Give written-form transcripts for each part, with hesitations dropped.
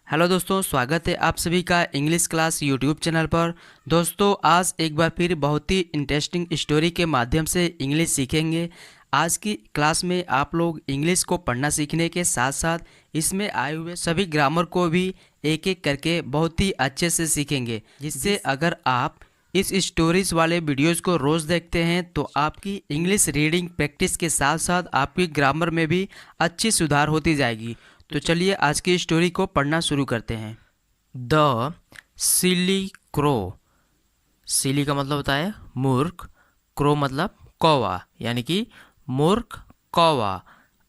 Hello दोस्तों, स्वागत है आप सभी का इंग्लिश क्लास यूट्यूब चैनल पर। दोस्तों, आज एक बार फिर बहुत ही इंटरेस्टिंग स्टोरी के माध्यम से इंग्लिश सीखेंगे। आज की क्लास में आप लोग इंग्लिश को पढ़ना सीखने के साथ साथ इसमें आए हुए सभी ग्रामर को भी एक एक करके बहुत ही अच्छे से सीखेंगे, जिससे अगर आप इस स्टोरीज वाले वीडियोस को रोज़ देखते हैं तो आपकी इंग्लिश रीडिंग प्रैक्टिस के साथ साथ आपकी ग्रामर में भी अच्छी सुधार होती जाएगी। तो चलिए आज की स्टोरी को पढ़ना शुरू करते हैं। The silly crow. सिली का मतलब होता है मूर्ख, क्रो मतलब कौवा, यानी कि मूर्ख कौवा।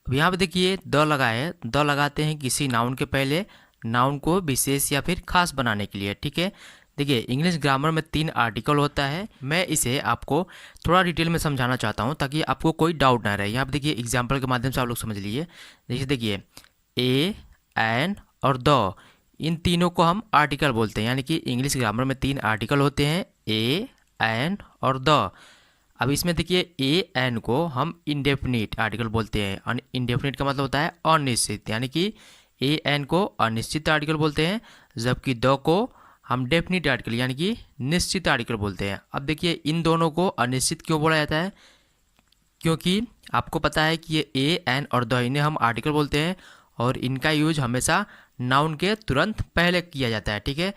अब यहाँ पे देखिए द लगा है, द लगाते हैं किसी नाउन के पहले, नाउन को विशेष या फिर खास बनाने के लिए। ठीक है, देखिए इंग्लिश ग्रामर में 3 आर्टिकल होता है। मैं इसे आपको थोड़ा डिटेल में समझाना चाहता हूँ ताकि आपको कोई डाउट ना रहे। यहाँ पे देखिए एग्जाम्पल के माध्यम से आप लोग समझ लीजिए। जैसे देखिए ए, एन और द, इन तीनों को हम आर्टिकल बोलते हैं, यानी कि इंग्लिश ग्रामर में 3 आर्टिकल होते हैं, ए, एन और द। अब इसमें देखिए ए एन को हम इंडेफिनिट आर्टिकल बोलते हैं, और इंडेफिनिट का मतलब होता है अनिश्चित, यानी कि ए एन को अनिश्चित आर्टिकल बोलते हैं, जबकि द को हम डेफिनिट आर्टिकल यानी कि निश्चित आर्टिकल बोलते हैं। अब देखिए इन दोनों को अनिश्चित क्यों बोला जाता है, क्योंकि आपको पता है कि ये ए एन और द, इन्हें हम आर्टिकल बोलते हैं और इनका यूज हमेशा नाउन के तुरंत पहले किया जाता है। ठीक है,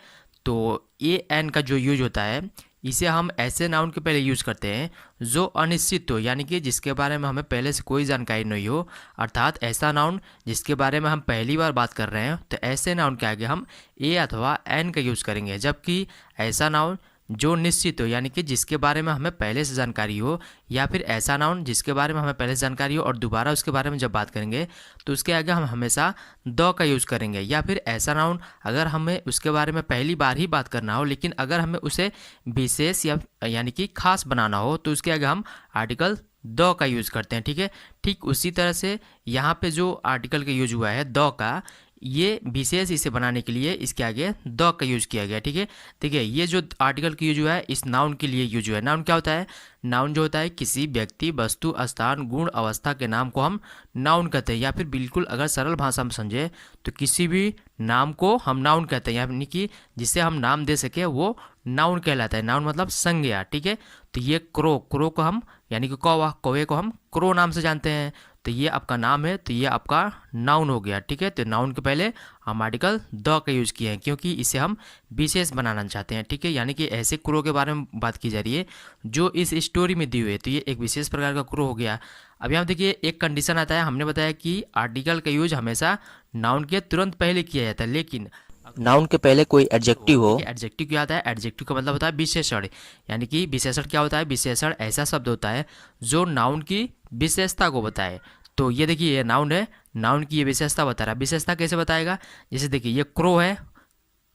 तो ए एन का जो यूज होता है इसे हम ऐसे नाउन के पहले यूज करते हैं जो अनिश्चित हो, यानी कि जिसके बारे में हमें पहले से कोई जानकारी नहीं हो, अर्थात ऐसा नाउन जिसके बारे में हम पहली बार बात कर रहे हैं, तो ऐसे नाउन के आगे हम ए अथवा एन का यूज़ करेंगे। जबकि ऐसा नाउन जो निश्चित हो, यानी कि जिसके बारे में हमें पहले से जानकारी हो, या फिर ऐसा नाउन जिसके बारे में हमें पहले से जानकारी हो और दोबारा उसके बारे में जब बात करेंगे तो उसके आगे हम हमेशा द का यूज़ करेंगे। या फिर ऐसा नाउन अगर हमें उसके बारे में पहली बार ही बात करना हो, लेकिन अगर हमें उसे विशेष या यानी कि खास बनाना हो, तो उसके आगे हम आर्टिकल द का यूज़ करते हैं। ठीक है, ठीक उसी तरह से यहाँ पे जो आर्टिकल का यूज हुआ है द का, ये विशेष इसे बनाने के लिए इसके आगे द का यूज किया गया। ठीक है, देखिए ये जो आर्टिकल का यूज हुआ है इस नाउन के लिए यूज हुआ है। नाउन क्या होता है? नाउन जो होता है किसी व्यक्ति, वस्तु, स्थान, गुण, अवस्था के नाम को हम नाउन कहते हैं, या फिर बिल्कुल अगर सरल भाषा में समझे तो किसी भी नाम को हम नाउन कहते हैं, यानी कि जिसे हम नाम दे सके वो नाउन कहलाता है। नाउन मतलब संज्ञा। ठीक है, तो ये क्रो, क्रो को हम यानी कि कौवा, कौवे को हम क्रो नाम से जानते हैं, तो ये आपका नाम है, तो ये आपका नाउन हो गया। ठीक है, तो नाउन के पहले हम आर्टिकल द का यूज़ किए हैं क्योंकि इसे हम विशेष बनाना चाहते हैं। ठीक है, यानी कि ऐसे क्रो के बारे में बात की जा रही है जो इस स्टोरी में दी हुई है, तो ये एक विशेष प्रकार का क्रो हो गया। अब यहाँ देखिए एक कंडीशन आता है, हमने बताया कि आर्टिकल का यूज हमेशा नाउन के तुरंत पहले किया जाता है, लेकिन नाउन के पहले कोई एडजेक्टिव हो। एडजेक्टिव क्या आता है? एडजेक्टिव का मतलब होता है विशेषण, यानी कि विशेषण क्या होता है? विशेषण ऐसा शब्द होता है जो नाउन की विशेषता को बताए। तो ये देखिए ये नाउन है, नाउन की ये विशेषता बता रहा है। विशेषता कैसे बताएगा? जैसे देखिए ये क्रो है,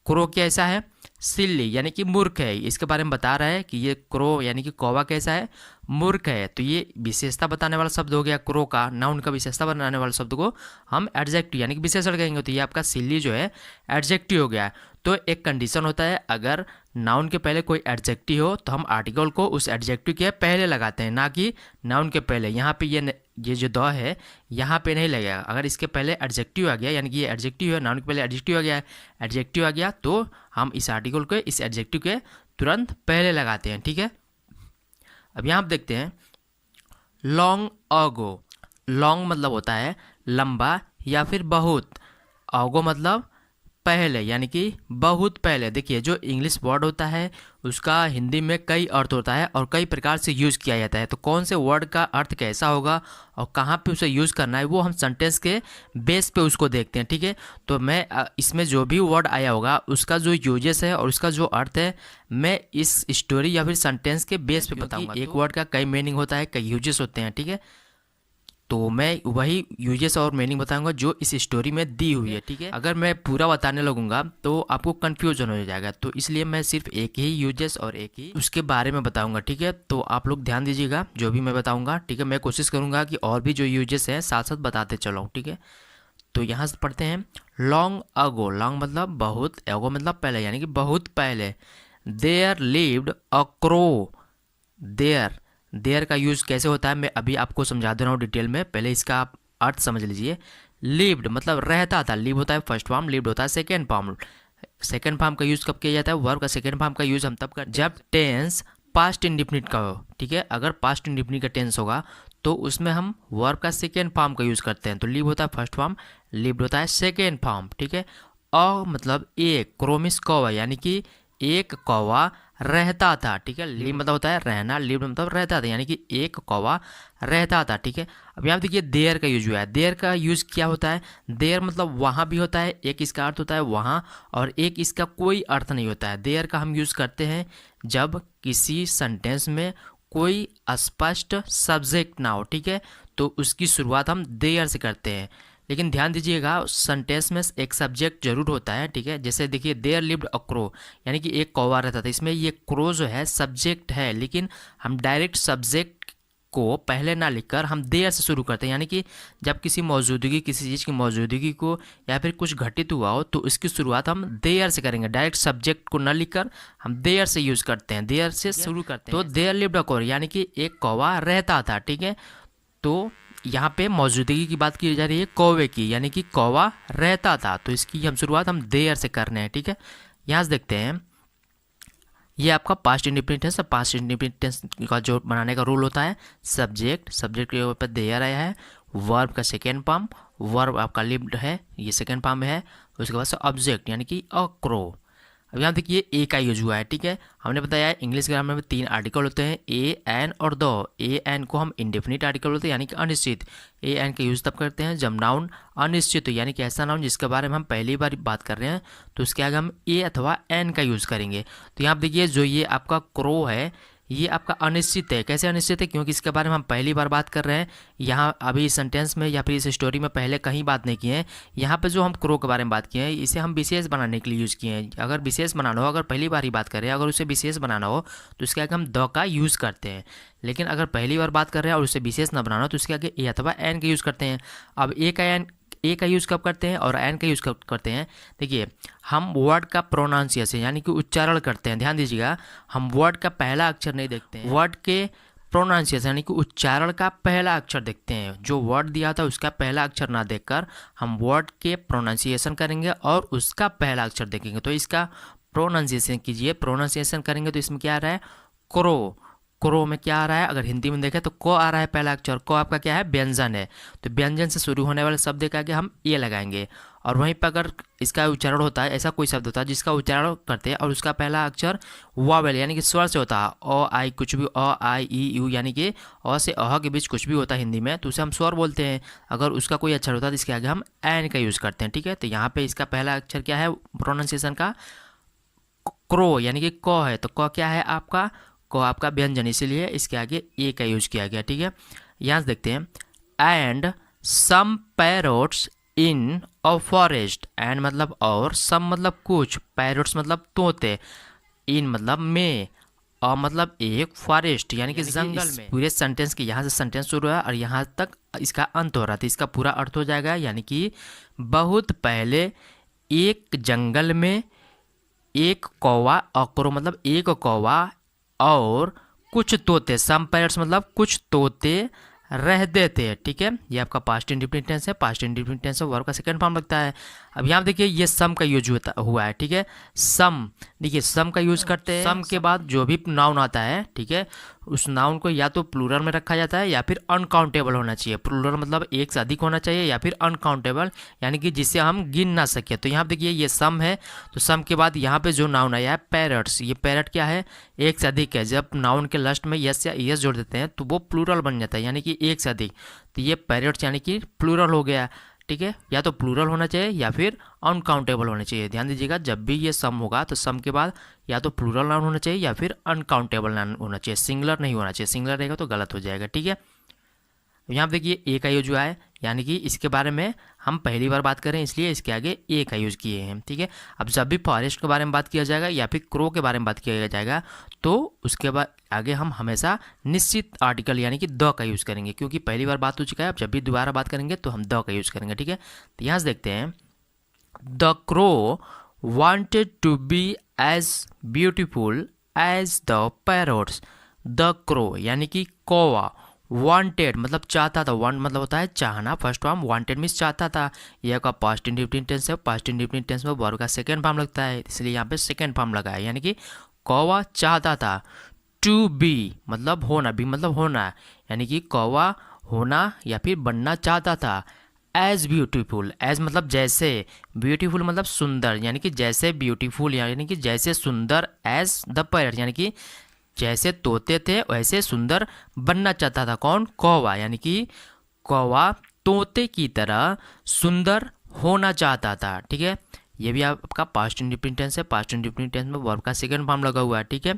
क्रो कैसा है? सिल्ली यानी कि मूर्ख है, इसके बारे में बता रहा है कि ये क्रो यानी कि कौवा कैसा है? मूर्ख है। तो ये विशेषता बताने वाला शब्द हो गया क्रो का, नाउन का विशेषता बनाने वाले शब्द को हम एडजेक्टिव यानी कि विशेषण कहेंगे, तो ये आपका सिल्ली जो है एडजेक्टिव हो गया। तो एक कंडीशन होता है, अगर नाउन के पहले कोई एडजेक्टिव हो तो हम आर्टिकल को उस एडजेक्टिव के पहले लगाते हैं, ना कि नाउन के पहले। यहाँ पे ये जो द है यहाँ पे नहीं लगेगा। अगर इसके पहले एडजेक्टिव आ गया, यानी कि ये एडजेक्टिव है, नाउन के पहले एडजेक्टिव आ गया, एडजेक्टिव आ गया, तो हम इस आर्टिकल को इस एडजेक्टिव के तुरंत पहले लगाते हैं। ठीक है, अब यहाँ आप देखते हैं लॉन्ग अगो। लॉन्ग मतलब होता है लंबा या फिर बहुत, अगो मतलब पहले यानी कि बहुत पहले। देखिए जो इंग्लिश वर्ड होता है उसका हिंदी में कई अर्थ होता है और कई प्रकार से यूज़ किया जाता है, तो कौन से वर्ड का अर्थ कैसा होगा और कहाँ पे उसे यूज़ करना है वो हम सेंटेंस के बेस पे उसको देखते हैं। ठीक है, तो मैं इसमें जो भी वर्ड आया होगा उसका जो यूजेस है और उसका जो अर्थ है मैं इस स्टोरी या फिर सेंटेंस के बेस पे बताऊंगा। एक वर्ड का कई मीनिंग होता है, कई यूजेस होते हैं। ठीक है, तो मैं वही यूजेस और मीनिंग बताऊंगा जो इस स्टोरी में दी हुई है। ठीक है, अगर मैं पूरा बताने लगूंगा तो आपको कंफ्यूजन हो जाएगा, तो इसलिए मैं सिर्फ एक ही यूजेस और एक ही उसके बारे में बताऊंगा। ठीक है, तो आप लोग ध्यान दीजिएगा जो भी मैं बताऊंगा। ठीक है, मैं कोशिश करूंगा कि और भी जो यूजेस हैं साथ साथ बताते चलो। ठीक है, तो यहाँ से पढ़ते हैं लॉन्ग अगो। लॉन्ग मतलब बहुत, एगो मतलब पहले यानी कि बहुत पहले। There lived a crow. There, there का यूज़ कैसे होता है मैं अभी आपको समझा दे रहा हूँ डिटेल में, पहले इसका आप अर्थ समझ लीजिए। लिव्ड मतलब रहता था, लिव होता है फर्स्ट फॉर्म, लिव्ड होता है सेकेंड फॉर्म। सेकेंड फॉर्म का यूज कब किया जाता है? वर्ब का सेकेंड फॉर्म का यूज हम तब करते हैं जब टेंस पास्ट इंडिफिनिट का हो, ठीक है। अगर पास्ट इंडिफिनिट का टेंस होगा तो उसमें हम वर्ब का सेकेंड फॉर्म का यूज करते हैं। तो लिव होता है फर्स्ट फॉर्म, लिव्ड होता है सेकेंड फॉर्म, ठीक है। और मतलब एक, क्रोमिस कौवा यानी कि एक कौवा रहता था, ठीक है। लिव मतलब होता है रहना, लिव मतलब रहता था यानी कि एक कौवा रहता था, ठीक है। अब यहाँ देखिए देयर का यूज हुआ है। देयर का यूज क्या होता है? देयर मतलब वहाँ भी होता है, एक इसका अर्थ होता है वहाँ, और एक इसका कोई अर्थ नहीं होता है। देयर का हम यूज करते हैं जब किसी सेंटेंस में कोई स्पष्ट सब्जेक्ट ना हो, ठीक है, तो उसकी शुरुआत हम देयर से करते हैं। लेकिन ध्यान दीजिएगा सेंटेंस में एक सब्जेक्ट जरूर होता है, ठीक है। जैसे देखिए देयर लिव्ड अ क्रो यानी कि एक कौवा रहता था, इसमें ये क्रो जो है सब्जेक्ट है, लेकिन हम डायरेक्ट सब्जेक्ट को पहले ना लिखकर हम देयर से शुरू करते हैं। यानी कि जब किसी मौजूदगी, किसी चीज़ की मौजूदगी को या फिर कुछ घटित हुआ हो तो इसकी शुरुआत हम देयर से करेंगे। डायरेक्ट सब्जेक्ट को न लिखकर हम देयर से यूज़ करते हैं, देयर से शुरू करते हैं। तो देयर लिव्ड अ क्रो यानी कि एक कौवा रहता था, ठीक है। तो यहाँ पे मौजूदगी की बात की जा रही है कौवे की, यानी कि कौवा रहता था, तो इसकी हम शुरुआत हम देयर से कर रहे हैं, ठीक है। यहाँ से देखते हैं ये आपका पास्ट इंडिफिनिट टेंस है। पास्ट इंडिफिनिट टेंस का जो बनाने का रूल होता है सब्जेक्ट, सब्जेक्ट के ऊपर देयर आया है, वर्ब का सेकेंड फॉर्म, वर्ब आपका लिव्ड है, ये सेकेंड फॉर्म में है, उसके बाद से ऑब्जेक्ट यानी कि अ क्रो। अब यहाँ देखिए ए का यूज हुआ है, ठीक है। हमने बताया इंग्लिश ग्रामर में 3 आर्टिकल होते हैं, ए, एन और द। ए एन को हम इंडेफिनिट आर्टिकल बोलते हैं यानी कि अनिश्चित। ए एन का यूज तब करते हैं जब नाउन अनिश्चित हो, यानी कि ऐसा नाउन जिसके बारे में हम पहली बार बात कर रहे हैं, तो उसके आगे हम ए अथवा एन का यूज करेंगे। तो यहाँ देखिए जो ये आपका क्रो है ये आपका अनिश्चित है। कैसे अनिश्चित है? क्योंकि इसके बारे में हम पहली बार बात कर रहे हैं। यहाँ अभी इस सेंटेंस में या फिर इस स्टोरी में पहले कहीं बात नहीं किए हैं। यहाँ पे जो हम क्रो के बारे में बात किए हैं इसे हम विशेष बनाने के लिए यूज़ किए हैं। अगर विशेष बनाना हो, अगर पहली बार ही बात कर रहे हैं, अगर उसे विशेष बनाना हो तो उसके आगे हम द का यूज़ करते हैं। लेकिन अगर पहली बार बात कर रहे हैं और उसे विशेष ना बनाना हो तो उसके आगे ए अथवा एन का यूज़ करते हैं। अब ए का यूज़ कब करते हैं और एन का यूज़ कब करते हैं? देखिए हम वर्ड का प्रोनाउंसिएशन यानी कि उच्चारण करते हैं। ध्यान दीजिएगा, हम वर्ड का पहला अक्षर नहीं देखते हैं, वर्ड के प्रोनाउंसिएशन यानी कि उच्चारण का पहला अक्षर देखते हैं। जो वर्ड दिया था उसका पहला अक्षर ना देखकर हम वर्ड के प्रोनाउंसिएशन करेंगे और उसका पहला अक्षर देखेंगे। तो इसका प्रोनाउंसिएशन कीजिए, प्रोनाउंसिएशन करेंगे तो इसमें क्या आ रहा है? क्रो। क्रो में क्या आ रहा है? अगर हिंदी में देखें तो को आ रहा है पहला अक्षर। को आपका क्या है? व्यंजन है। तो व्यंजन से शुरू होने वाले शब्द के आगे हम ए लगाएंगे। और वहीं पर अगर इसका उच्चारण होता है, ऐसा कोई शब्द होता है जिसका उच्चारण करते हैं और उसका पहला अक्षर वावेल यानी कि स्वर से होता है, अ आई कुछ भी, अ आई ई यू यानी कि अ से अह के बीच कुछ भी होता है हिंदी में, तो उसे हम स्वर बोलते हैं। अगर उसका कोई अक्षर होता है तो इसके आगे हम एन का यूज़ करते हैं, ठीक है। तो यहाँ पे इसका पहला अक्षर क्या है प्रोनाउंसिएशन का? क्रो यानी कि क है। तो क क्या है आपका? को आपका व्यंजन, इसीलिए इसके आगे ए का यूज किया गया, ठीक है। यहाँ से देखते हैं and some parrots in a forest. And मतलब और, सम मतलब कुछ, पैरोट्स मतलब तोते, इन मतलब में, अ मतलब एक, फॉरेस्ट यानी कि जंगल में। पूरे सेंटेंस के यहाँ से सेंटेंस शुरू है और यहाँ तक इसका अंत हो रहा था। इसका पूरा अर्थ हो जाएगा यानी कि बहुत पहले एक जंगल में एक कौवा, अक्रो मतलब एक कौवा और कुछ तोते, सम पैरट्स मतलब कुछ तोते रहते थे, ठीक है। ये आपका पास्ट इंडिफिनिट टेंस है। पास्ट इंडिफिनिट टेंस है, वर्ब का सेकंड फॉर्म लगता है। अब यहाँ देखिए ये सम का यूज हुआ है, ठीक है। सम, देखिए सम का यूज करते हैं। सम के बाद जो भी नाउन आता है, ठीक है, उस नाउन को या तो प्लूरल में रखा जाता है या फिर अनकाउंटेबल होना चाहिए। प्लूरल मतलब एक से अधिक होना चाहिए, या फिर अनकाउंटेबल यानी कि जिसे हम गिन ना सके। तो यहाँ देखिए ये सम है, तो सम के बाद यहाँ पे जो नाउन आया है पैरट्स, ये पैरट क्या है? एक से अधिक है। जब नाउन के लास्ट में यस या यस जोड़ देते हैं तो वो प्लूरल बन जाता है यानी कि एक से अधिक। तो ये पैरट्स यानी कि प्लूरल हो गया, ठीक है। या तो प्लूरल होना चाहिए या फिर अनकाउंटेबल होना चाहिए। ध्यान दीजिएगा, जब भी ये सम होगा तो सम के बाद या तो प्लूरल नाउन होना चाहिए या फिर अनकाउंटेबल नाउन होना चाहिए, सिंगुलर नहीं होना चाहिए। सिंगुलर रहेगा तो गलत हो जाएगा, ठीक है। यहाँ देखिए ए का यूज हुआ है यानी कि इसके बारे में हम पहली बार बात करें इसलिए इसके आगे ए का यूज़ किए हैं, ठीक है। अब जब भी फॉरेस्ट के बारे में बात किया जाएगा या फिर क्रो के बारे में बात किया जाएगा तो उसके बाद आगे हम हमेशा निश्चित आर्टिकल यानी कि द का यूज़ करेंगे, क्योंकि पहली बार बात हो चुका है। अब जब भी दोबारा बात करेंगे तो हम द का यूज़ करेंगे, ठीक है। तो यहाँ से देखते हैं the crow wanted to be as beautiful as the parrots. The crow यानी कि कौवा वांटेड मतलब चाहता था, वांट मतलब होता है चाहना, फर्स्ट फॉर्म, वांटेड मीन्स चाहता था। यह का पास्ट इंडेफिनिट टेंस है, पास्ट इंडेफिनिट टेंस में वर्ब का सेकंड फॉर्म लगता है, इसलिए यहाँ पे सेकंड फॉर्म लगा है, यानी कि कौवा चाहता था। टू बी मतलब होना, बी मतलब होना, यानी कि कौवा होना या फिर बनना चाहता था। एज ब्यूटीफुल, एज मतलब जैसे, ब्यूटीफुल मतलब सुंदर, यानी कि जैसे ब्यूटीफुल यानी कि जैसे सुंदर, एज द पैरट यानी कि जैसे तोते थे वैसे सुंदर बनना चाहता था। कौन? कौवा, यानी कि कौवा तोते की तरह सुंदर होना चाहता था। ठीक है, ये भी आपका पास्ट इंडिपेंडेंट टेंस है, पास्ट इंडिपेंडेंट टेंस में वर्ब का सेकंड फॉर्म लगा हुआ है। ठीक है,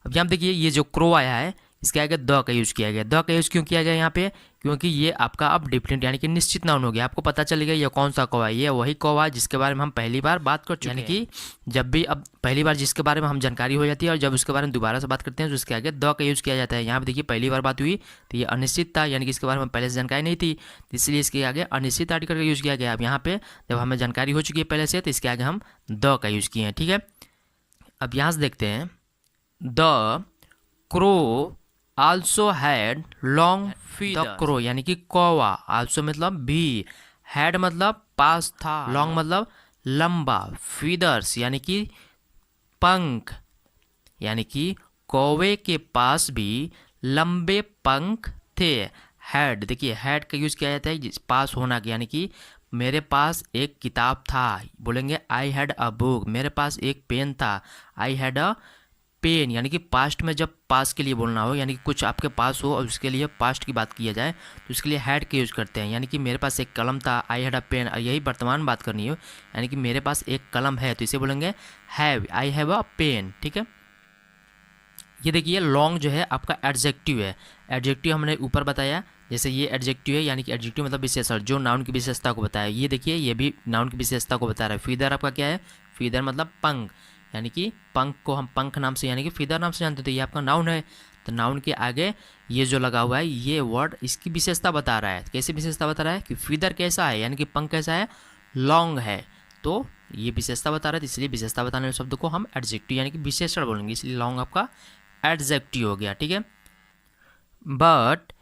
अब यहाँ देखिए ये जो क्रो आया है इसके आगे द का यूज़ किया गया। द का यूज़ क्यों किया गया यहाँ पे? क्योंकि ये आपका अब डिफरेंट यानी कि निश्चित नाउन हो गया। आपको पता चलेगा ये कौन सा कौवा है, ये वही कौवा है जिसके बारे में हम पहली बार बात कर चुके हैं। यानी कि जब भी अब पहली बार जिसके बारे में हम जानकारी हो जाती है और जब उसके बारे में दोबारा से बात करते हैं तो उसके आगे द का यूज़ किया जाता है। यहाँ पे देखिए पहली बार बात हुई तो ये अनिश्चित था, यानी कि इसके बारे में पहले से जानकारी नहीं थी, इसलिए इसके आगे अनिश्चित आर्टिकल का यूज़ किया गया। अब यहाँ पे जब हमें जानकारी हो चुकी है पहले से तो इसके आगे हम द का यूज़ किए हैं। ठीक है, अब यहाँ से देखते हैं, the crow also had long feathers. The crow यानी कि कौवा, आल्सो मतलब भी, हैड मतलब पास था, लॉन्ग मतलब लंबा, फीदर्स यानी कि पंख, यानी कि कौवे के पास भी लंबे पंख थे। हैड, देखिए हैड का यूज़ किया जाता है पास होना के, यानी कि मेरे पास एक किताब था, बोलेंगे आई हैड अ बुक। मेरे पास एक पेन था, आई हैड अ पेन, यानी कि पास्ट में जब पास के लिए बोलना हो, यानी कि कुछ आपके पास हो और उसके लिए पास्ट की बात किया जाए तो उसके लिए हैड का यूज़ करते हैं। यानी कि मेरे पास एक कलम था, आई हैड अ पेन, और यही वर्तमान बात करनी हो, यानी कि मेरे पास एक कलम है तो इसे बोलेंगे have, I have a pen. ठीक है, ये देखिए लॉन्ग जो है आपका एडजेक्टिव है। एडजेक्टिव हमने ऊपर बताया, जैसे ये एडजेक्टिव है, यानी कि एडजेक्टिव मतलब विशेषण जो नाउन की विशेषता को बताया। ये देखिए ये भी नाउन की विशेषता को बता रहा है। फीदर आपका क्या है? फीदर मतलब पंख, यानी कि पंख को हम पंख नाम से यानी कि फीदर नाम से जानते थे, ये आपका नाउन है। तो नाउन के आगे ये जो लगा हुआ है ये वर्ड इसकी विशेषता बता रहा है। कैसे विशेषता बता रहा है? कि फीदर कैसा है, यानी कि पंख कैसा है? लॉन्ग है, तो ये विशेषता बता रहा है, इसलिए विशेषता बताने वाले शब्द को हम एडजेक्टिव यानी कि विशेषण बोलेंगे, इसलिए लॉन्ग आपका एडजेक्टिव हो गया। ठीक है, but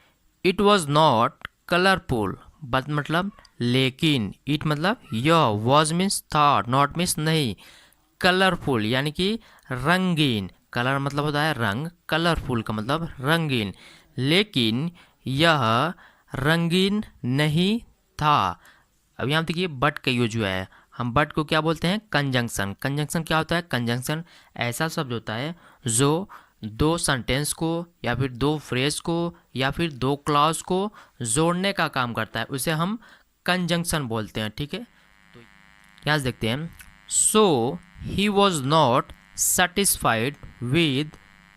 it was not colourful, but मतलब लेकिन, इट मतलब यह, वॉज मीन्स था, नॉट मीन्स नहीं, कलरफुल यानी कि रंगीन, कलर मतलब होता है रंग, कलरफुल का मतलब रंगीन, लेकिन यह रंगीन नहीं था। अब यहाँ देखिए बट का यूज हुआ है, हम बट को क्या बोलते हैं? कंजंक्शन। कंजंक्शन क्या होता है? कंजंक्शन ऐसा शब्द होता है जो दो सेंटेंस को या फिर दो फ्रेज को या फिर दो क्लॉज को जोड़ने का काम करता है, उसे हम कंजंक्शन बोलते हैं। ठीक है, तो यहाँ से देखते हैं, so he was not satisfied with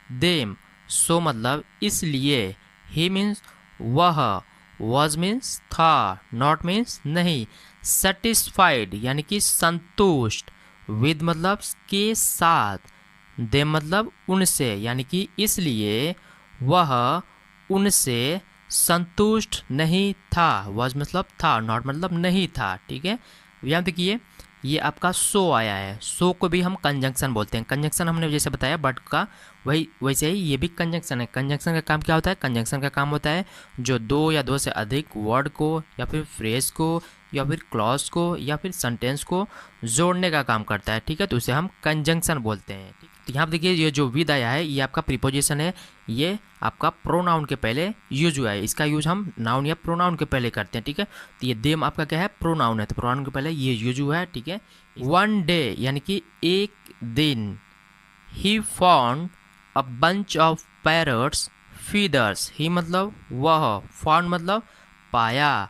them. So मतलब इसलिए, ही मीन्स वह, वॉज मीन्स था, नॉट मीन्स नहीं, सेटिस्फाइड यानी कि संतुष्ट, विद मतलब के साथ, दे मतलब उनसे, यानी कि इसलिए वह उनसे संतुष्ट नहीं था। वॉज मतलब था, नॉट मतलब नहीं था। ठीक है, यहाँ देखिए ये आपका सो आया है, सो को भी हम कंजंक्शन बोलते हैं। कंजंक्शन हमने जैसे बताया बट का, वही वैसे ही ये भी कंजंक्शन है। कंजंक्शन का काम क्या होता है? कंजंक्शन का काम होता है जो दो या दो से अधिक वर्ड को या फिर फ्रेज को या फिर क्लॉज को या फिर सेंटेंस को जोड़ने का काम करता है। ठीक है, तो उसे हम कंजंक्शन बोलते हैं। तो यहाँ पर देखिए ये जो विद आया है ये आपका प्रीपोजिशन है, ये आपका प्रोनाउन के पहले यूज हुआ है। इसका यूज हम नाउन या प्रोनाउन के पहले करते हैं। ठीक है, तो ये देम आपका क्या है? प्रोनाउन है, तो प्रोनाउन के पहले ये यूज हुआ है। ठीक है, वन डे यानी कि एक दिन, he found a bunch of parrots feathers, he मतलब वह, फाउंड मतलब पाया,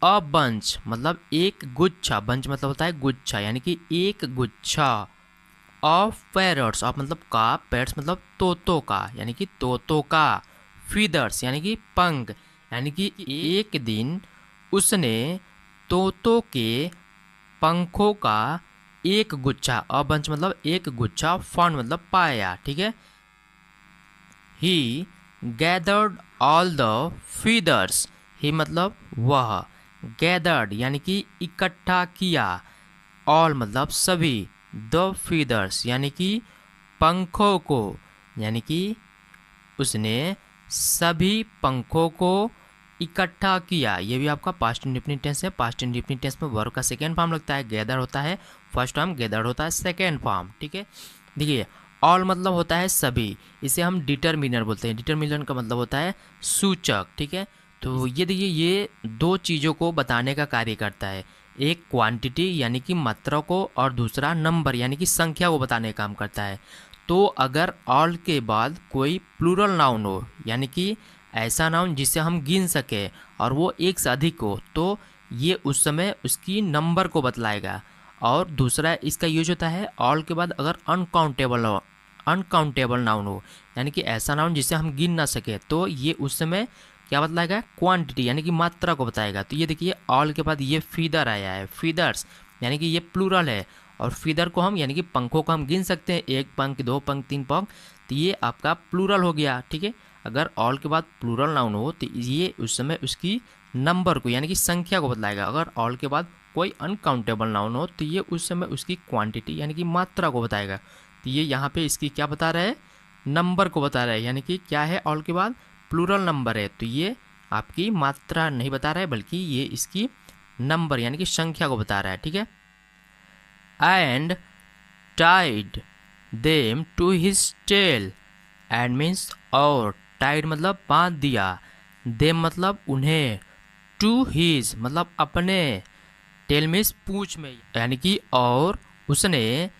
अ बंच मतलब एक गुच्छा, बंच मतलब होता है गुच्छा, यानी कि एक गुच्छा, ऑफ पैरट्स, ऑफ मतलब का, पैरट्स मतलब तोतों का, यानी कि तोतों का, फीदर्स यानी कि पंख, यानी कि एक दिन उसने तोतों के पंखों का एक गुच्छा, अ बंच मतलब एक गुच्छा, फाउंड मतलब पाया। ठीक है, ही gathered all the feathers, he मतलब वह, गैदर्ड यानी कि इकट्ठा किया, ऑल मतलब सभी, द फीदर्स यानी कि पंखों को, यानी कि उसने सभी पंखों को इकट्ठा किया। ये भी आपका पास्ट इंडेफिनिट टेंस है। पास्ट इंडेफिनिट टेंस में वर्ब का सेकेंड फॉर्म लगता है, गैदर होता है फर्स्ट फॉर्म, गैदर्ड होता है सेकेंड फॉर्म। ठीक है, देखिए ऑल मतलब होता है सभी, इसे हम डिटरमिनर बोलते हैं। डिटरमिनर का मतलब होता है सूचक। ठीक है, तो ये देखिए ये दो चीज़ों को बताने का कार्य करता है, एक क्वांटिटी यानी कि मात्रा को, और दूसरा नंबर यानी कि संख्या को बताने का काम करता है। तो अगर ऑल के बाद कोई प्लूरल नाउन हो, यानी कि ऐसा नाउन जिसे हम गिन सके और वो एक से अधिक हो, तो ये उस समय उसकी नंबर को बतलाएगा। और दूसरा इसका यूज होता है ऑल के बाद अगर अनकाउंटेबल नाउन हो, यानी कि ऐसा नाउन जिसे हम गिन ना सके, तो ये उस समय क्या बतलाएगा, क्वांटिटी यानी कि मात्रा को बताएगा। तो ये देखिए ऑल के बाद ये फीदर आया है, फीदर्स यानी कि ये प्लूरल है, और फीदर को हम यानी कि पंखों को हम गिन सकते हैं, एक पंख, दो पंख, तीन पंख, तो ये आपका प्लूरल हो गया। ठीक है, अगर ऑल के बाद प्लूरल नाउन हो तो ये उस समय उसकी नंबर को यानी कि संख्या को बतलाएगा। अगर ऑल के बाद कोई अनकाउंटेबल नाउन हो तो ये उस समय उसकी क्वांटिटी यानी कि मात्रा को बताएगा। तो ये यहाँ पे इसकी क्या बता रहा है, नंबर को बता रहा है, यानी कि क्या है, ऑल के बाद प्लूरल नंबर है, तो ये आपकी मात्रा नहीं बता रहा है बल्कि ये इसकी नंबर यानी कि संख्या को बता रहा है। ठीक है, and tied them to his tail, and means और, टाइड मतलब बांध दिया, देम मतलब उन्हें, टू हिज मतलब अपने, टेल मीन्स पूंछ में, यानी कि और उसने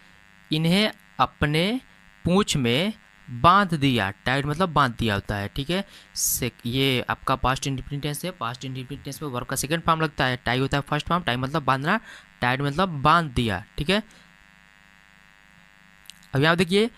इन्हें अपने पूंछ में बांध दिया। टाइड मतलब बांध दिया होता है। ठीक है, ये आपका पास्ट इंडेफिनिट टेंस है। पास्ट इंडेफिनिट टेंस में वर्ब का सेकंड फॉर्म लगता है, टाई होता है फर्स्ट फॉर्म, टाई मतलब बांधना, टाइड मतलब बांध दिया। ठीक है, अब यहाँ देखिए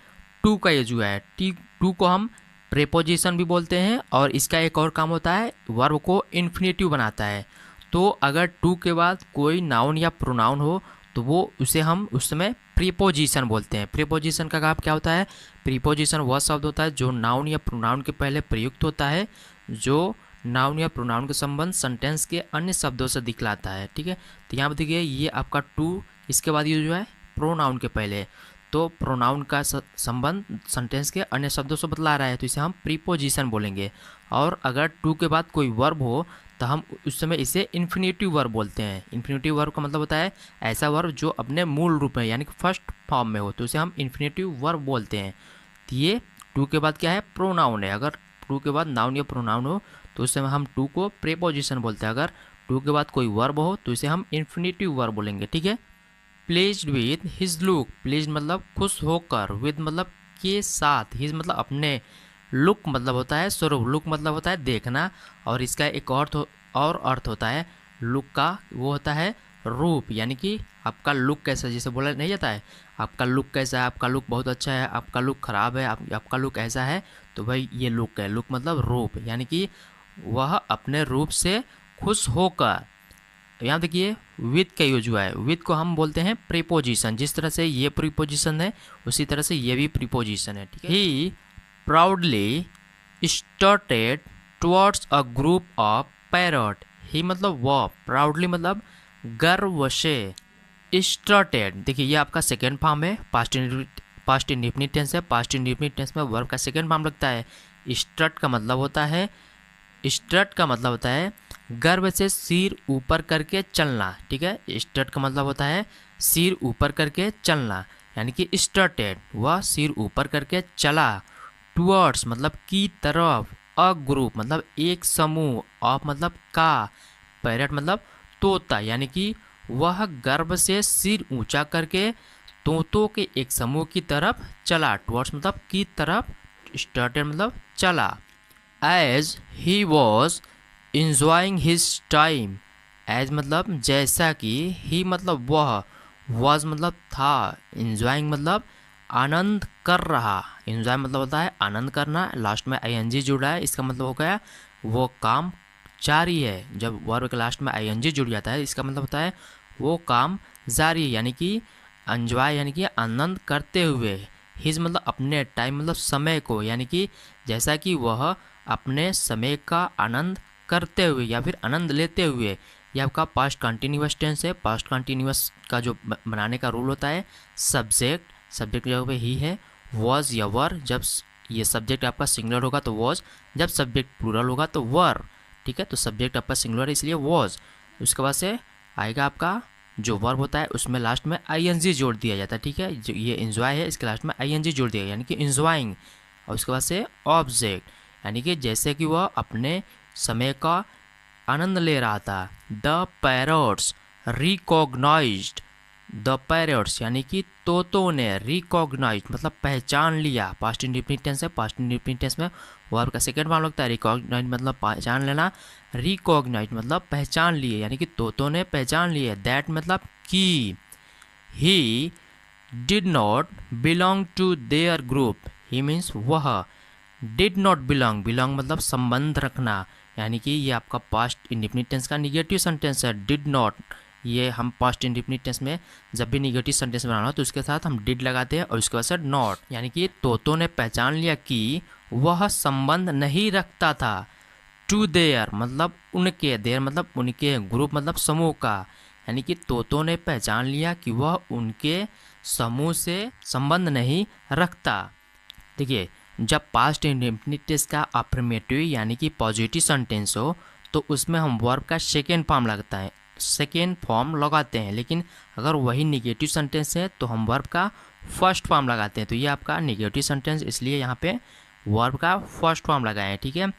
टू का ये जो है, टू को हम प्रेपोजिशन भी बोलते हैं, और इसका एक और काम होता है वर्ब को इन्फिनेटिव बनाता है। तो अगर टू के बाद कोई नाउन या प्रोनाउन हो तो वो उसे हम उस समय प्रीपोजिशन बोलते हैं। प्रीपोजिशन का काम क्या होता है, प्रीपोजिशन वह शब्द होता है जो नाउन या प्रोनाउन के पहले प्रयुक्त होता है, जो नाउन या प्रोनाउन के संबंध सेंटेंस के अन्य शब्दों से दिखलाता है। ठीक है, तो यहाँ पर देखिए ये आपका टू, इसके बाद ये जो है प्रोनाउन के पहले, तो प्रोनाउन का संबंध सेंटेंस के अन्य शब्दों से बतला रहा है, तो इसे हम प्रीपोजिशन बोलेंगे। और अगर टू के बाद कोई वर्ब हो तो हम उस समय इसे इन्फिनेटिव वर्ब बोलते हैं। इन्फिनेटिव वर्ब का मतलब होता है ऐसा वर्ब जो अपने मूल रूप में यानी कि फर्स्ट फॉर्म में हो, तो उसे हम इन्फिनेटिव वर्ब बोलते हैं। तो ये टू के बाद क्या है, प्रोनाउन है। अगर टू के बाद नाउन या प्रोनाउन हो तो उस समय हम टू को प्रीपोजिशन बोलते हैं। अगर टू के बाद कोई वर्ब हो तो इसे हम इन्फिनेटिव वर्ब बोलेंगे। ठीक है, pledged with his look, pledged मतलब खुश होकर, विद मतलब के साथ, हिज मतलब अपने, लुक मतलब होता है स्वरूप, लुक मतलब होता है देखना, और इसका एक और अर्थ होता है लुक का, वो होता है रूप, यानी कि आपका लुक कैसा, जैसे बोला नहीं जाता है आपका लुक कैसा है, आपका लुक बहुत अच्छा है, आपका लुक खराब है, आपका लुक ऐसा है, तो भाई ये लुक है। लुक मतलब रूप, यानी कि वह अपने रूप से खुश होकर। यहाँ देखिए विद का यूज हुआ है, विद को हम बोलते हैं प्रीपोजिशन। जिस तरह से ये प्रीपोजिशन है उसी तरह से ये भी प्रीपोजिशन है। ठीक है, he proudly started towards a group of parrot, he मतलब वह, प्राउडली मतलब गर्व से, स्टार्टेड देखिए ये आपका सेकेंड फॉर्म है, पास्ट इंडेफिनिट टेंस है। पास्ट इंडेफिनिट टेंस में वर्ब का सेकेंड फॉर्म लगता है। स्टार्ट का मतलब होता है, स्ट्रट का मतलब होता है गर्व से सिर ऊपर करके चलना। ठीक है, स्ट्रट का मतलब होता है सिर ऊपर करके चलना, यानी कि स्टार्टेड वह सिर ऊपर करके चला, टुवर्ड्स मतलब की तरफ, अ ग्रुप मतलब एक समूह, ऑफ मतलब का, पैरट मतलब तोता, यानी कि वह गर्व से सिर ऊंचा करके तोतों के एक समूह की तरफ चला। टुवर्ड्स मतलब की तरफ, स्टार्टेड मतलब चला। As he was enjoying his time, as मतलब जैसा कि, ही मतलब वह, वॉज मतलब था, इंजॉइंग मतलब आनंद कर रहा, इंजॉय मतलब होता है आनंद करना, लास्ट में आईएनजी जुड़ा है, इसका मतलब हो गया वो काम जारी है। जब वर्ब के लास्ट में आईएनजी जुड़ जाता है इसका मतलब होता है वो काम जारी है, यानी कि एंजॉय यानी कि आनंद करते हुए, हिज मतलब अपने, टाइम मतलब समय को, यानी कि जैसा कि वह अपने समय का आनंद करते हुए या फिर आनंद लेते हुए। यह आपका पास्ट कंटिन्यूअस टेंस है। पास्ट कंटिन्यूअस का जो बनाने का रूल होता है, सब्जेक्ट की जगह पे ही है, वॉज या वर, जब ये सब्जेक्ट आपका सिंगुलर होगा तो वॉज, जब सब्जेक्ट प्लूरल होगा तो वर, ठीक है। तो सब्जेक्ट आपका सिंगुलर है इसलिए वॉज। उसके बाद से आएगा आपका जो वर्ब होता है उसमें लास्ट में आईएनजी जोड़ दिया जाता है, ठीक है। जो ये एंजॉय है इसके लास्ट में आईएनजी जोड़ दिया यानी कि एंजॉइंग। और उसके बाद से ऑब्जेक्ट यानी कि जैसे कि वह अपने समय का आनंद ले रहा था। The parrots recognised, the parrots यानी कि तोतों ने, रिकॉग्नाइज्ड मतलब पहचान लिया, पास्ट इंडेफिनिट टेंस है। पास्ट इंडेफिनिट टेंस में वर्ब का सेकंड फॉर्म लगता है, रिकॉग्नाइज मतलब पहचान लेना, रिकॉग्नाइज मतलब पहचान लिए यानी कि तोतों ने पहचान लिए। दैट मतलब कि he did not belong to their group, he means वह डिड नॉट बिलोंग, बिलोंग मतलब संबंध रखना यानी कि ये आपका पास्ट इंडेफिनिट टेंस का निगेटिव सेंटेंस है। डिड नॉट, ये हम पास्ट इंडेफिनिट टेंस में जब भी निगेटिव सेंटेंस बनाना हो तो उसके साथ हम डिड लगाते हैं और उसके बाद से नॉट, यानी कि तोतों ने पहचान लिया कि वह संबंध नहीं रखता था। टू देयर मतलब उनके, देयर मतलब उनके, ग्रुप मतलब समूह का, यानी कि तोतों ने पहचान लिया कि वह उनके समूह से संबंध नहीं रखता। देखिए जब पास्ट इंडेफिनिट टेंस का अफर्मेटिव यानी कि पॉजिटिव सेंटेंस हो तो उसमें हम वर्ब का सेकेंड फॉर्म लगता है, सेकेंड फॉर्म लगाते हैं। लेकिन अगर वही निगेटिव सेंटेंस है तो हम वर्ब का फर्स्ट फॉर्म लगाते हैं। तो ये आपका निगेटिव सेंटेंस इसलिए यहाँ पे वर्ब का फर्स्ट फॉर्म लगाएं, ठीक है।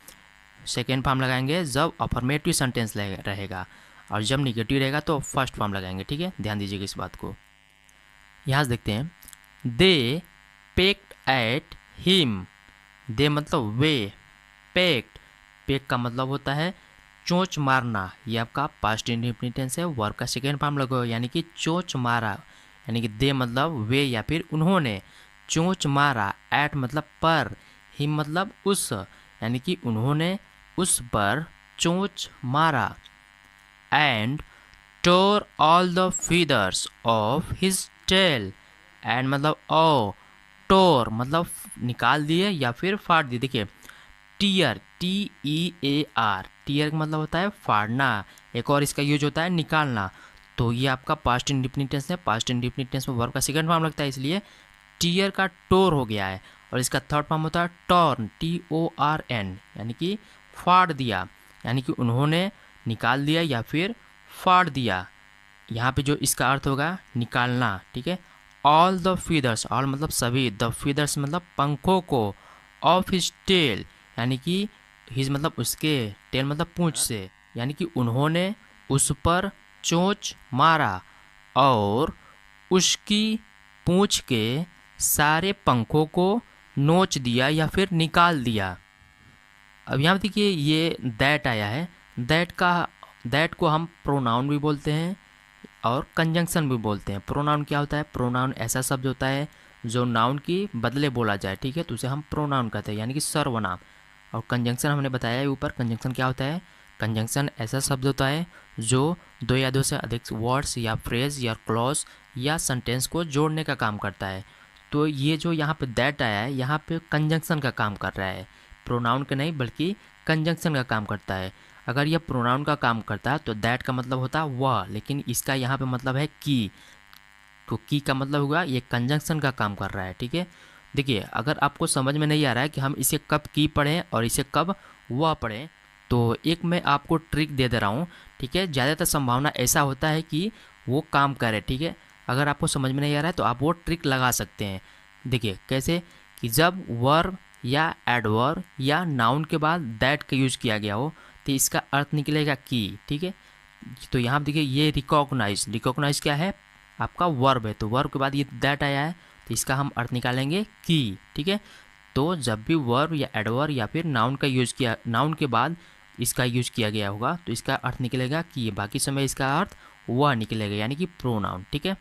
सेकेंड फॉर्म लगाएंगे जब अफर्मेटिव सेंटेंस रहेगा और जब निगेटिव रहेगा तो फर्स्ट फॉर्म लगाएंगे, ठीक है। ध्यान दीजिएगा इस बात को। यहाँ से देखते हैं, दे पेक्ड एट हिम, दे मतलब वे, पेक्ड, पेक का मतलब होता है चोंच मारना, ये आपका पास्ट इंडेफिनिट टेंस है। वर्ब का सेकेंड फॉर्म लगेगा यानी कि चोंच मारा, यानी कि दे मतलब वे या फिर उन्होंने चोंच मारा। एट मतलब पर, हिम मतलब उस, यानी कि उन्होंने उस पर चोंच मारा। And tore all the feathers of his tail, and मतलब ओ, टोर मतलब निकाल दिए या फिर फाड़ दिए। देखिए टीयर, TEAR, टीयर का मतलब होता है फाड़ना, एक और इसका यूज होता है निकालना। तो ये आपका पास्ट इंडेफिनिट टेंस है। पास्ट इंडेफिनिट टेंस में वर्ब का सेकंड फॉर्म लगता है इसलिए टीयर का टोर हो गया है। और इसका थर्ड फॉर्म होता है टॉर्न, TORN, यानी कि फाड़ दिया, यानी कि उन्होंने निकाल दिया या फिर फाड़ दिया। यहाँ पे जो इसका अर्थ होगा निकालना, ठीक है। ऑल द फीदर्स, ऑल मतलब सभी, द फीदर्स मतलब पंखों को, ऑफ हिज टेल यानी कि हिज मतलब उसके, टेल मतलब पूंछ से, यानी कि उन्होंने उस पर चोंच मारा और उसकी पूंछ के सारे पंखों को नोच दिया या फिर निकाल दिया। अब यहाँ देखिए ये दैट आया है, दैट को हम प्रोनाउन भी बोलते हैं और कंजंक्शन भी बोलते हैं। प्रोनाउन क्या होता है? प्रोनाउन ऐसा शब्द होता है जो नाउन की बदले बोला जाए, ठीक है, तो उसे हम प्रोनाउन कहते हैं यानी कि सर्वनाम। और कंजंक्शन हमने बताया है ऊपर, कंजंक्शन क्या होता है? कंजंक्शन ऐसा शब्द होता है जो दो या दो से अधिक वर्ड्स या फ्रेज या क्लॉज या सेंटेंस को जोड़ने का काम करता है। तो ये जो यहाँ पे दैट आया है, यहाँ पे कंजंक्शन का काम कर रहा है, प्रोनाउन का नहीं बल्कि कंजंक्शन का काम करता है। अगर यह प्रोनाउन का काम करता है तो दैट का मतलब होता है वह, लेकिन इसका यहाँ पे मतलब है की, तो की का मतलब हुआ ये कंजंक्शन का काम कर रहा है, ठीक है। देखिए अगर आपको समझ में नहीं आ रहा है कि हम इसे कब की पढ़ें और इसे कब वह पढ़ें, तो एक मैं आपको ट्रिक दे रहा हूँ, ठीक है। ज़्यादातर संभावना ऐसा होता है कि वो काम करे, ठीक है। अगर आपको समझ में नहीं आ रहा है तो आप वो ट्रिक लगा सकते हैं। देखिए कैसे, कि जब वर्ब या एडवर्ब या नाउन के बाद दैट का यूज किया गया हो तो इसका अर्थ निकलेगा की, ठीक है। तो यहाँ देखिए ये रिकॉग्नाइज क्या है? आपका वर्ब है, तो वर्ब के बाद ये दैट आया है तो इसका हम अर्थ निकालेंगे की, ठीक है। तो जब भी वर्ब या एडवर्ब या फिर नाउन का यूज किया, नाउन के बाद इसका यूज किया गया होगा तो इसका अर्थ निकलेगा कि, बाकी समय इसका अर्थ वह निकलेगा यानी कि प्रोनाउन, ठीक है।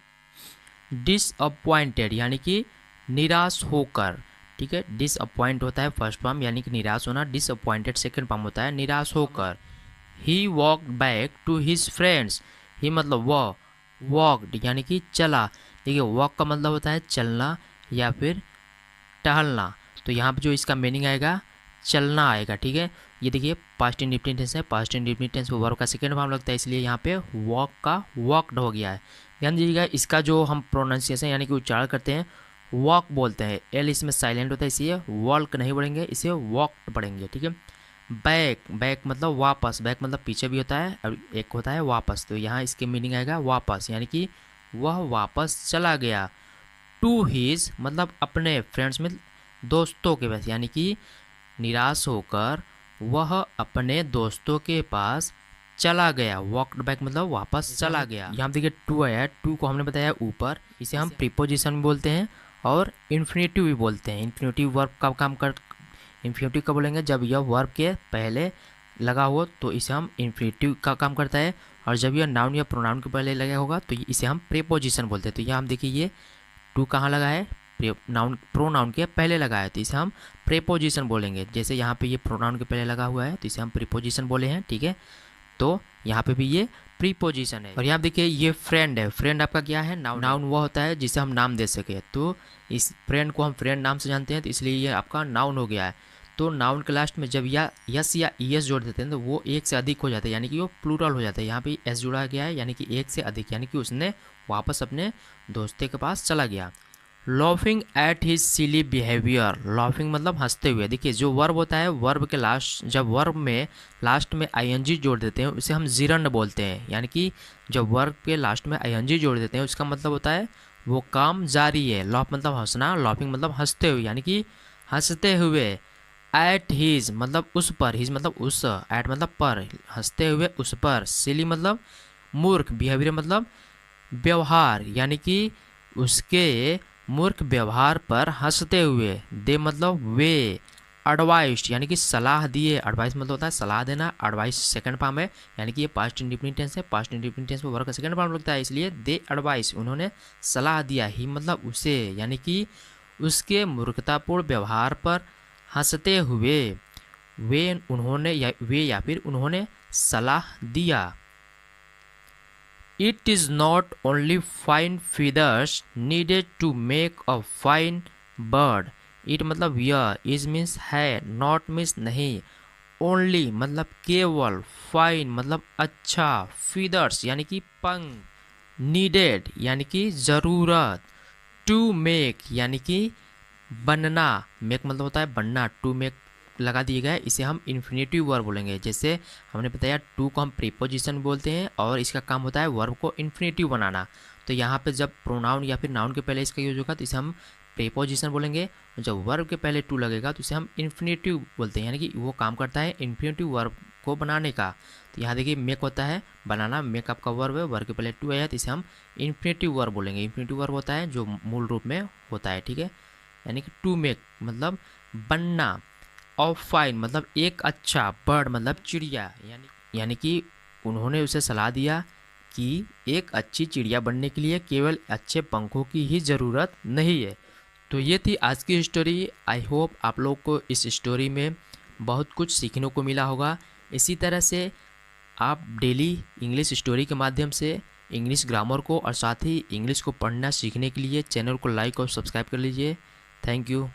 डिसअपॉइंटेड यानी कि निराश होकर, ठीक है। डिसअपॉइंट होता है फर्स्ट फॉर्म यानी कि निराश होना, डिसअपॉइंटेड सेकंड फॉर्म होता है निराश होकर। He walked back to his friends, he मतलब वह, वॉकड यानी कि चला। देखिए वॉक का मतलब होता है चलना या फिर टहलना, तो यहाँ पे जो इसका मीनिंग आएगा चलना आएगा, ठीक है। ये देखिए पास्ट इंडेफिनिट टेंस है, पास्ट इंडेफिनिट टेंस में वर्ब का सेकंड फॉर्म लगता है इसलिए यहाँ पे वॉक का वॉकड हो गया है। ध्यान दीजिएगा इसका जो हम प्रोनाउंसिएशन यानी कि उच्चारण करते हैं वॉक बोलते हैं। एल इसमें साइलेंट होता है, इसलिए वॉक नहीं पढ़ेंगे, इसे वॉक पढ़ेंगे, ठीक है। बैक, बैक मतलब वापस, बैक मतलब पीछे भी होता है और एक होता है वापस, तो यहाँ इसके मीनिंग आएगा वापस, यानी कि वह वापस चला गया। टू हीज मतलब अपने फ्रेंड्स में, दोस्तों के पास, यानी कि निराश होकर वह अपने दोस्तों के पास चला गया। वॉकड बैक मतलब वापस चला गया। यहाँ देखिए टू आया, टू को हमने बताया ऊपर, इसे हम प्रीपोजिशन बोलते हैं और इन्फिनेटिव भी बोलते हैं। इन्फिनेटिव वर्ब का काम कर, इन्फिनेटिव कब बोलेंगे, जब यह वर्ब के पहले लगा हो तो इसे हम इन्फिनेटिव का काम करता है, और जब यह नाउन या प्रोनाउन के पहले लगा होगा तो इसे हम प्रीपोजिशन बोलते हैं। तो यहाँ हम देखिए ये टू कहाँ लगा है, नाउन प्रोनाउन के पहले लगा है, तो इसे हम प्रीपोजिशन बोलेंगे। जैसे यहाँ पे ये प्रोनाउन के पहले लगा हुआ है तो इसे हम प्रीपोजिशन बोले हैं, ठीक है। तो यहाँ पे भी ये प्रीपोजिशन है। और यहाँ देखिए ये फ्रेंड है, फ्रेंड आपका क्या है, नाउन। नाउन वो होता है जिसे हम नाम दे सके, तो इस फ्रेंड को हम फ्रेंड नाम से जानते हैं, तो इसलिए ये आपका नाउन हो गया है। तो नाउन के लास्ट में जब या यस या ईएस जोड़ देते हैं तो वो एक से अधिक हो जाता है, यानी कि वो प्लूरल हो जाता है। यहाँ पे एस जुड़ा गया है, यानी कि एक से अधिक, यानी कि उसने वापस अपने दोस्तों के पास चला गया। Laughing at his silly behaviour, laughing मतलब हंसते हुए। देखिए जो वर्ब होता है, वर्ब के लास्ट, जब वर्ब में लास्ट में आईएनजी जोड़ देते हैं उसे हम जिरंड बोलते हैं, यानी कि जब वर्ब के लास्ट में आईएनजी जोड़ देते हैं उसका मतलब होता है वो काम जारी है। लॉफ मतलब हंसना, लॉफिंग मतलब हंसते हुए, यानी कि हंसते हुए। एट हिज मतलब उस पर, हिज मतलब उस, एट मतलब पर, हंसते हुए उस पर। सिली मतलब मूर्ख, बिहेवियर मतलब व्यवहार, यानी कि उसके मूर्ख व्यवहार पर हंसते हुए। दे मतलब वे। एडवाइस यानी कि सलाह दिए, एडवाइस मतलब होता है सलाह देना, एडवाइस सेकंड फॉर्म है, यानी कि ये पास्ट इंडिपेंडेंट टेंस है, पास्ट इंडिपेंडेंट टेंस में वर्ब का सेकंड फॉर्म लगता है, इसलिए दे एडवाइस उन्होंने सलाह दिया। ही मतलब उसे, यानी कि उसके मूर्खतापूर्ण व्यवहार पर हंसते हुए वे उन्होंने या फिर उन्होंने सलाह दिया। It is not only fine feathers needed to make a fine bird. It मतलब यह, is means है, not means नहीं, only मतलब केवल, fine मतलब अच्छा, feathers यानी कि पंख, needed यानी कि ज़रूरत, to make यानी कि बनना, make मतलब होता है बनना, to make लगा दिए गए, इसे हम इन्फिनेटिव वर्ब बोलेंगे। जैसे हमने बताया टू को हम प्रीपोजिशन बोलते हैं और इसका काम होता है वर्ब को इन्फिनेटिव बनाना। तो यहाँ पे जब प्रोनाउन या फिर नाउन के पहले इसका यूज होगा तो इसे हम प्रीपोजिशन बोलेंगे, जब वर्ब के पहले टू लगेगा तो इसे हम इन्फिनेटिव बोलते हैं, यानी कि वो काम करता है इन्फिनेटिव वर्ब को बनाने का। तो यहाँ देखिए मेक होता है बनाना, मेक आपका वर्ब है, वर्ब के पहले टू आया तो इसे हम इन्फिनेटिव वर्ब बोलेंगे। इन्फिनेटिव वर्ब होता है जो मूल रूप में होता है, ठीक है, यानी कि टू मेक मतलब बनना, ऑफ फाइन मतलब एक अच्छा, बर्ड मतलब चिड़िया, यानी कि उन्होंने उसे सलाह दिया कि एक अच्छी चिड़िया बनने के लिए केवल अच्छे पंखों की ही ज़रूरत नहीं है। तो ये थी आज की स्टोरी। आई होप आप लोग को इस स्टोरी में बहुत कुछ सीखने को मिला होगा। इसी तरह से आप डेली इंग्लिश स्टोरी के माध्यम से इंग्लिश ग्रामर को और साथ ही इंग्लिश को पढ़ना सीखने के लिए चैनल को लाइक और सब्सक्राइब कर लीजिए। Thank you.